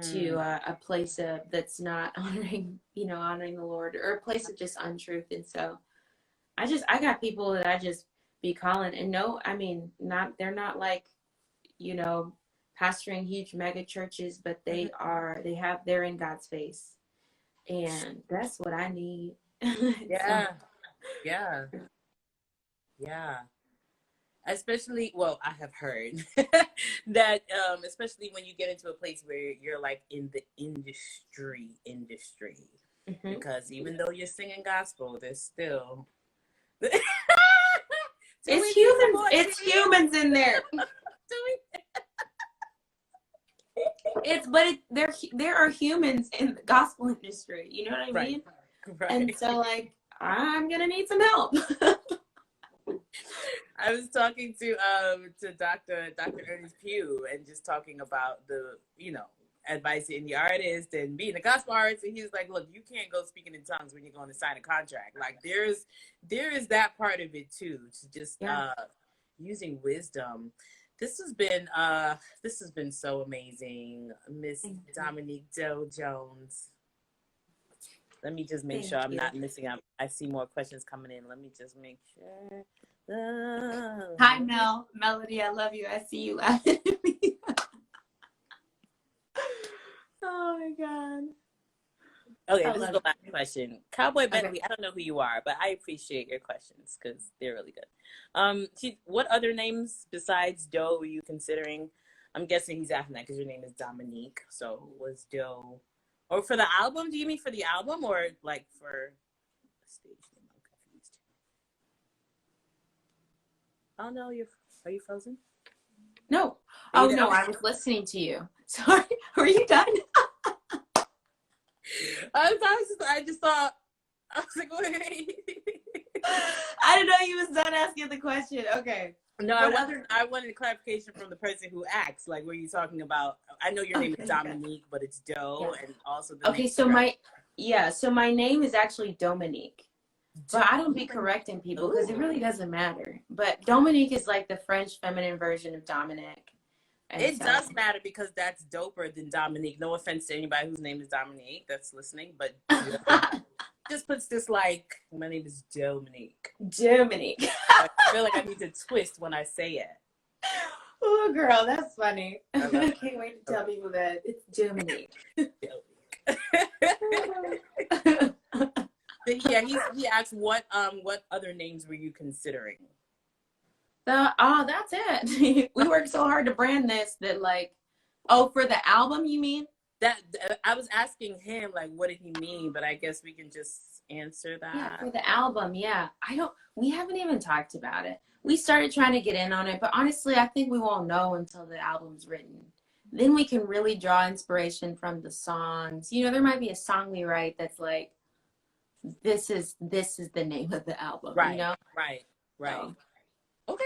to a place of that's not honoring the Lord, or a place of just untruth. And so I got people that I just be calling, and no, I mean, they're not like, pastoring huge mega churches, but they're in God's face, and that's what I need. Yeah. Especially, well, I have heard that, especially when you get into a place where you're like in the industry, because even though you're singing gospel, there's still it's humans in there. There are humans in the gospel industry. You know what I mean? Right. And so, like, I'm gonna need some help. I was talking to Dr. Ernest Pugh, and just talking about the advice in the artist and being a gospel artist, and he was like, look, you can't go speaking in tongues when you're going to sign a contract. Like there is that part of it too, to just using wisdom. This has been so amazing, Miss Dominique Doe Jones. Let me just make sure I'm not missing out. I see more questions coming in. Let me just make sure. Hi, Melody, I love you. I see you laughing at me. Oh my God. Okay, this is the last question. Cowboy Bentley, I don't know who you are, but I appreciate your questions because they're really good. What other names besides Doe were you considering? I'm guessing he's asking that because your name is Dominique. So was Doe, or for the album? Do you mean for the album, or like for stage name? I'm confused. Oh no, are you frozen? No. Oh no, I was listening to you. Sorry, were you done? I just thought, I was like, wait. I didn't know you was done asking the question. Okay. No, I wanted clarification from the person who asked. Like, were you talking about? I know your name is Dominique, but it's Doe, and also the so my name is actually Dominique. But I don't be correcting people because it really doesn't matter. But Dominique is like the French feminine version of Dominic. And It so, does matter because that's doper than Dominique. No offense to anybody whose name is Dominique that's listening, but just puts this like, my name is Dominique. Dominique. I feel like I need to twist when I say it. Oh, girl, that's funny. I can't wait to tell people that it's Dominique. But yeah, he asked what other names were you considering? That's it. We worked so hard to brand this that like, for the album, you mean? That I was asking him like, what did he mean? But I guess we can just answer that. Yeah, for the album, yeah. We haven't even talked about it. We started trying to get in on it, but honestly, I think we won't know until the album's written. Then we can really draw inspiration from the songs. You know, there might be a song we write that's like, this is the name of the album. Right, you know? right. So. Okay.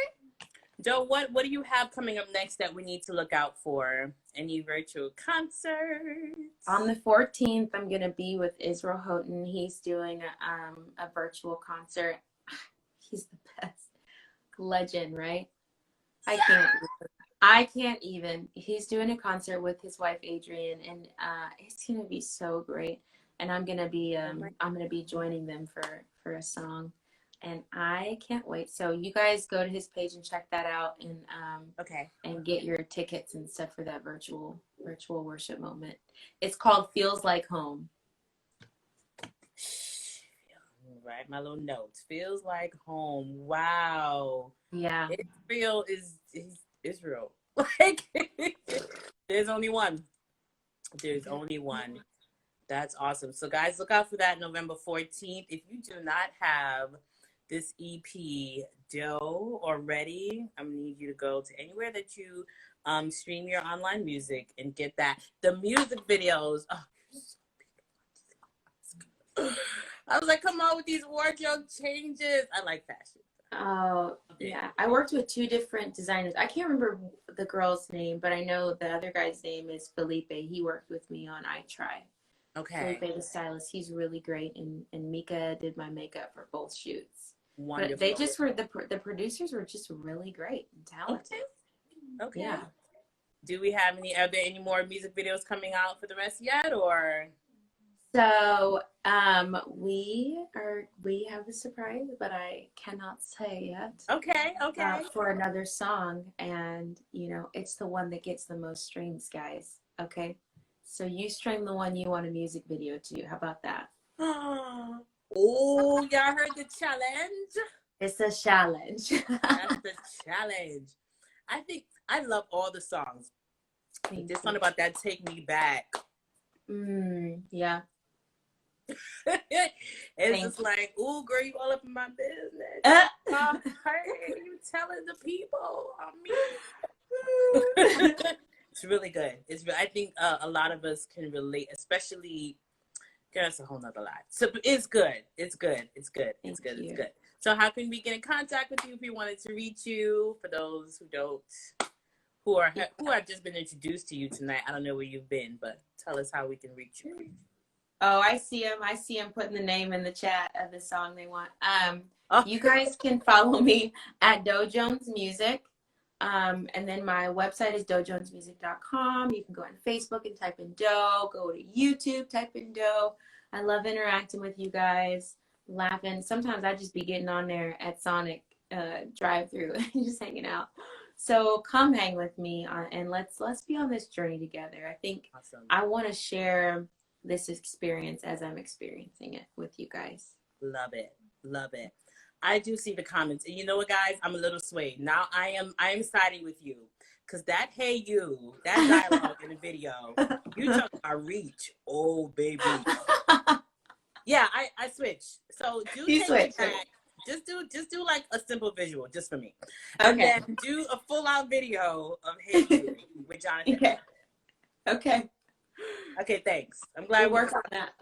Joe, what do you have coming up next that we need to look out for? Any virtual concerts? On the 14th, I'm going to be with Israel Houghton. He's doing a virtual concert. He's the best. Legend, right? I can't even. He's doing a concert with his wife, Adrienne, and it's going to be so great. And I'm going to be joining them for a song. And I can't wait. So you guys go to his page and check that out, and and get your tickets and stuff for that virtual worship moment. It's called Feels Like Home. Write my little notes. Feels like home. Wow. Yeah. Israel is Israel. Like there's only one. There's only one. That's awesome. So guys, look out for that November 14th. If you do not have this EP Doe already, I'm gonna need you to go to anywhere that you stream your online music and get that. The music videos. Oh, I was like, come on with these wardrobe changes. I like fashion. Oh, yeah. I worked with 2 different designers. I can't remember the girl's name, but I know the other guy's name is Felipe. He worked with me on I Try. Okay. Felipe, the stylist, he's really great. And Mika did my makeup for both shoots. Wonderful. But they just were, the producers were just really great and talented. Okay. Yeah. Do we have are there any more music videos coming out for the rest yet, or? So we have a surprise, but I cannot say yet. Okay. For another song, and it's the one that gets the most streams, guys. Okay, so you stream the one you want a music video to. How about that? Oh, y'all heard the challenge? It's a challenge. That's the challenge. I love all the songs. There's something about that "Take Me Back." Yeah. It's just like, ooh, girl, you all up in my business. Hey, you telling the people on me. It's really good. I think a lot of us can relate, especially. Girl, it's a whole nother lot. So it's good. It's good. So how can we get in contact with you if we wanted to reach you? For those who have just been introduced to you tonight, I don't know where you've been, but tell us how we can reach you. Oh, I see him putting the name in the chat of the song they want. You guys can follow me at Doe Jones Music. And then my website is doejonesmusic.com. You can go on Facebook and type in Doe. Go to YouTube, type in Doe. I love interacting with you guys, laughing. Sometimes I just be getting on there at Sonic drive-through and just hanging out. So come hang with me and let's be on this journey together. I think awesome. I want to share this experience as I'm experiencing it with you guys. Love it. I do see the comments, and you know what, guys? I'm a little swayed. Now I am siding with you, because that "Hey You," that dialogue in the video, you talk about reach. Oh, baby. Yeah, I switch. So do you Take switch. Me Back. Just do like a simple visual just for me. Okay. And then do a full out video of "Hey You" with Jonathan. Okay. Okay, thanks. I'm glad we worked on that.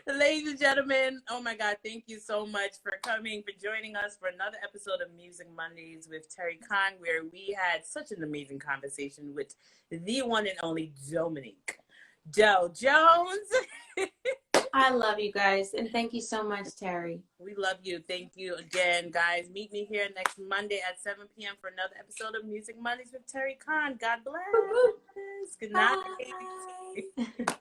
Ladies and gentlemen, oh my God, thank you so much for coming, for joining us for another episode of Music Mondays with Terri Cann, where we had such an amazing conversation with the one and only Dominique. Doe Jones. I love you guys. And thank you so much, Terri. We love you. Thank you again, guys. Meet me here next Monday at 7 p.m. for another episode of Music Mondays with Terri Cann. God bless. Good night. Bye.